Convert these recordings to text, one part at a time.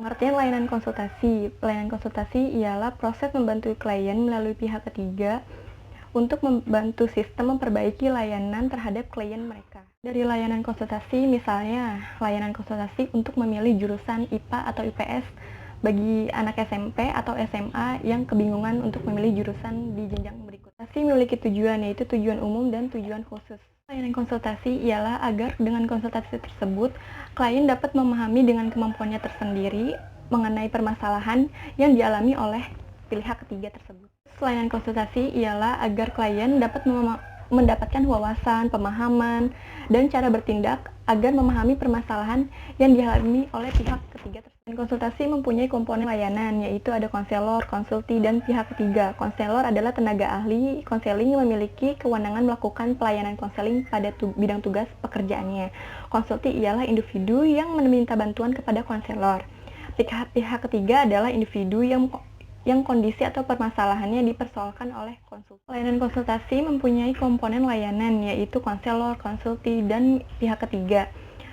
Pengertian layanan konsultasi. Layanan konsultasi ialah proses membantu klien melalui pihak ketiga untuk membantu sistem memperbaiki layanan terhadap klien mereka. Dari layanan konsultasi, misalnya layanan konsultasi untuk memilih jurusan IPA atau IPS bagi anak SMP atau SMA yang kebingungan untuk memilih jurusan di jenjang berikut. Konsultasi memiliki tujuan, yaitu tujuan umum dan tujuan khusus. Layanan konsultasi ialah agar dengan konsultasi tersebut, klien dapat memahami dengan kemampuannya tersendiri mengenai permasalahan yang dialami oleh pihak ketiga tersebut. Layanan konsultasi ialah agar klien dapat mendapatkan wawasan, pemahaman, dan cara bertindak agar memahami permasalahan yang dialami oleh pihak ketiga tersebut. Konsultasi mempunyai komponen layanan, yaitu ada konselor, konsulti, dan pihak ketiga. Konselor adalah tenaga ahli konseling yang memiliki kewenangan melakukan pelayanan konseling pada bidang tugas pekerjaannya. Konsulti ialah individu yang meminta bantuan kepada konselor. Pihak ketiga adalah individu yang kondisi atau permasalahannya dipersoalkan oleh konsultan. Layanan konsultasi mempunyai komponen layanan, yaitu konselor, konsulti, dan pihak ketiga.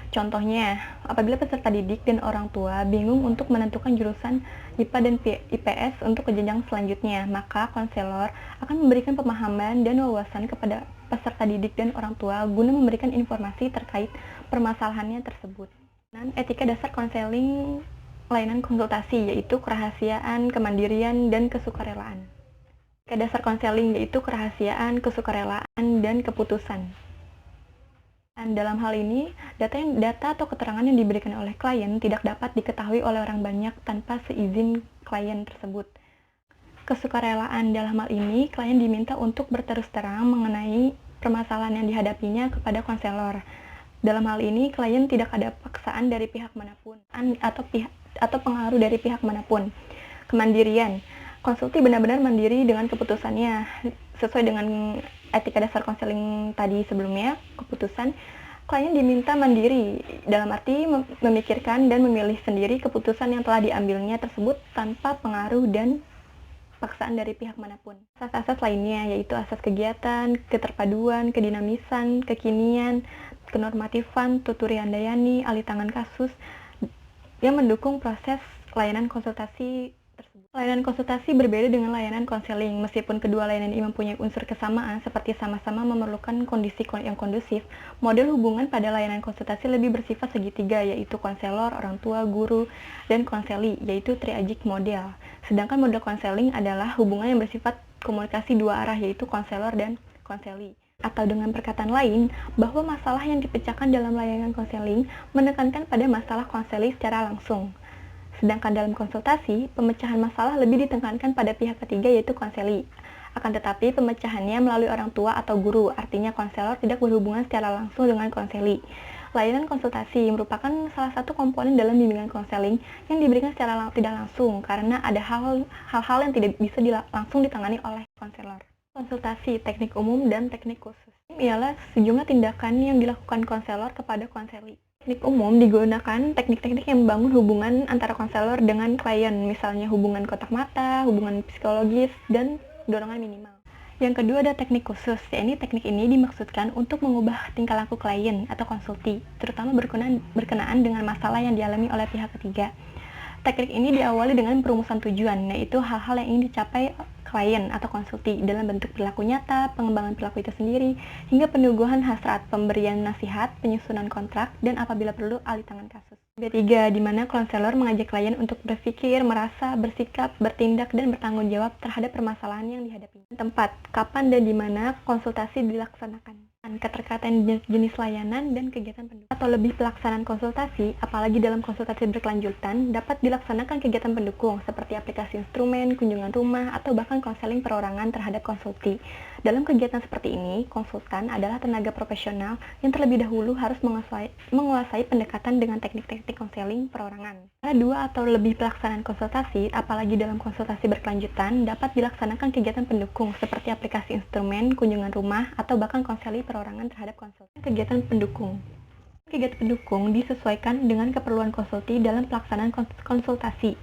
Contohnya, apabila peserta didik dan orang tua bingung untuk menentukan jurusan IPA dan IPS untuk ke jenjang selanjutnya, maka konselor akan memberikan pemahaman dan wawasan kepada peserta didik dan orang tua guna memberikan informasi terkait permasalahannya tersebut. Dan etika dasar konseling layanan konsultasi, yaitu kerahasiaan, kemandirian, dan kesukarelaan. Etika dasar konseling yaitu kerahasiaan, kesukarelaan, dan keputusan. Dan dalam hal ini, data atau keterangan yang diberikan oleh klien tidak dapat diketahui oleh orang banyak tanpa seizin klien tersebut. Kesukarelaan dalam hal ini, klien diminta untuk berterus terang mengenai permasalahan yang dihadapinya kepada konselor. Dalam hal ini, klien tidak ada paksaan dari pihak manapun atau pengaruh dari pihak manapun. Kemandirian. Konsulti benar-benar mandiri dengan keputusannya sesuai dengan etika dasar konseling tadi sebelumnya. Keputusan klien diminta mandiri dalam arti memikirkan dan memilih sendiri keputusan yang telah diambilnya tersebut tanpa pengaruh dan paksaan dari pihak manapun. Asas-asas lainnya yaitu asas kegiatan, keterpaduan, kedinamisan, kekinian, kenormatifan, tuturi handayani, alih tangan kasus yang mendukung proses layanan konsultasi tersebut. Layanan konsultasi berbeda dengan layanan konseling. Meskipun kedua layanan ini mempunyai unsur kesamaan seperti sama-sama memerlukan kondisi yang kondusif, model hubungan pada layanan konsultasi lebih bersifat segitiga, yaitu konselor, orang tua, guru, dan konseli, yaitu triagic model. Sedangkan model konseling adalah hubungan yang bersifat komunikasi dua arah, yaitu konselor dan konseli. Atau dengan perkataan lain, bahwa masalah yang dipecahkan dalam layanan konseling menekankan pada masalah konseling secara langsung. Sedangkan dalam konsultasi, pemecahan masalah lebih ditekankan pada pihak ketiga yaitu konseli. Akan tetapi pemecahannya melalui orang tua atau guru, artinya konselor tidak berhubungan secara langsung dengan konseli. Layanan konsultasi merupakan salah satu komponen dalam bimbingan konseling yang diberikan secara tidak langsung karena ada hal-hal yang tidak bisa langsung ditangani oleh konselor. Konsultasi, teknik umum, dan teknik khusus. Ialah sejumlah tindakan yang dilakukan konselor kepada konseli. Teknik umum digunakan teknik-teknik yang membangun hubungan antara konselor dengan klien, misalnya hubungan kotak mata, hubungan psikologis, dan dorongan minimal. Yang kedua ada teknik khusus, yaitu teknik ini dimaksudkan untuk mengubah tingkah laku klien atau konsulti, terutama berkenaan dengan masalah yang dialami oleh pihak ketiga. Teknik ini diawali dengan perumusan tujuan, yaitu hal-hal yang ingin dicapai klien atau konsulti dalam bentuk perilaku nyata, pengembangan perilaku itu sendiri, hingga peneguhan hasrat, pemberian nasihat, penyusunan kontrak, dan apabila perlu alih tangan kasus. Ketiga, di mana konselor mengajak klien untuk berpikir, merasa, bersikap, bertindak, dan bertanggung jawab terhadap permasalahan yang dihadapi. Tempat, kapan dan di mana konsultasi dilaksanakan. Keterkaitan jenis layanan dan kegiatan pendukung. Atau lebih pelaksanaan konsultasi, apalagi dalam konsultasi berkelanjutan, dapat dilaksanakan kegiatan pendukung seperti aplikasi instrumen, kunjungan rumah, atau bahkan konseling perorangan terhadap konsulti. Dalam kegiatan seperti ini, konsultan adalah tenaga profesional yang terlebih dahulu harus menguasai pendekatan dengan teknik-teknik konseling perorangan. Ada dua atau lebih pelaksanaan konsultasi, apalagi dalam konsultasi berkelanjutan, dapat dilaksanakan kegiatan pendukung seperti aplikasi instrumen, kunjungan rumah, atau bahkan konseling perorangan terhadap konsultan. Kegiatan pendukung. Kegiatan pendukung disesuaikan dengan keperluan konsulti dalam pelaksanaan konsultasi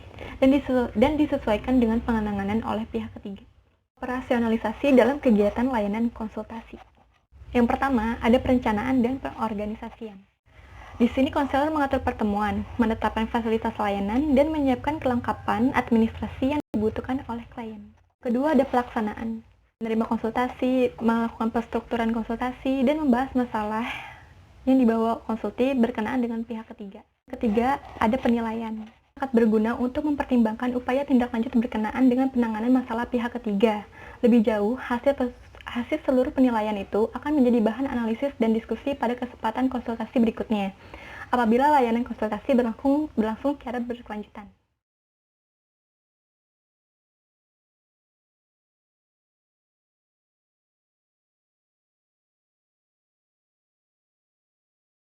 dan disesuaikan dengan penanganan oleh pihak ketiga. Operasionalisasi dalam kegiatan layanan konsultasi. Yang pertama, ada perencanaan dan pengorganisasian. Di sini konselor mengatur pertemuan, menetapkan fasilitas layanan, dan menyiapkan kelengkapan administrasi yang dibutuhkan oleh klien. Kedua, ada pelaksanaan. Menerima konsultasi, melakukan penstrukturan konsultasi, dan membahas masalah yang dibawa konsulti berkenaan dengan pihak ketiga. Ketiga, ada penilaian. Sangat berguna untuk mempertimbangkan upaya tindak lanjut berkenaan dengan penanganan masalah pihak ketiga. Lebih jauh, hasil seluruh penilaian itu akan menjadi bahan analisis dan diskusi pada kesempatan konsultasi berikutnya, apabila layanan konsultasi berlangsung secara berkelanjutan.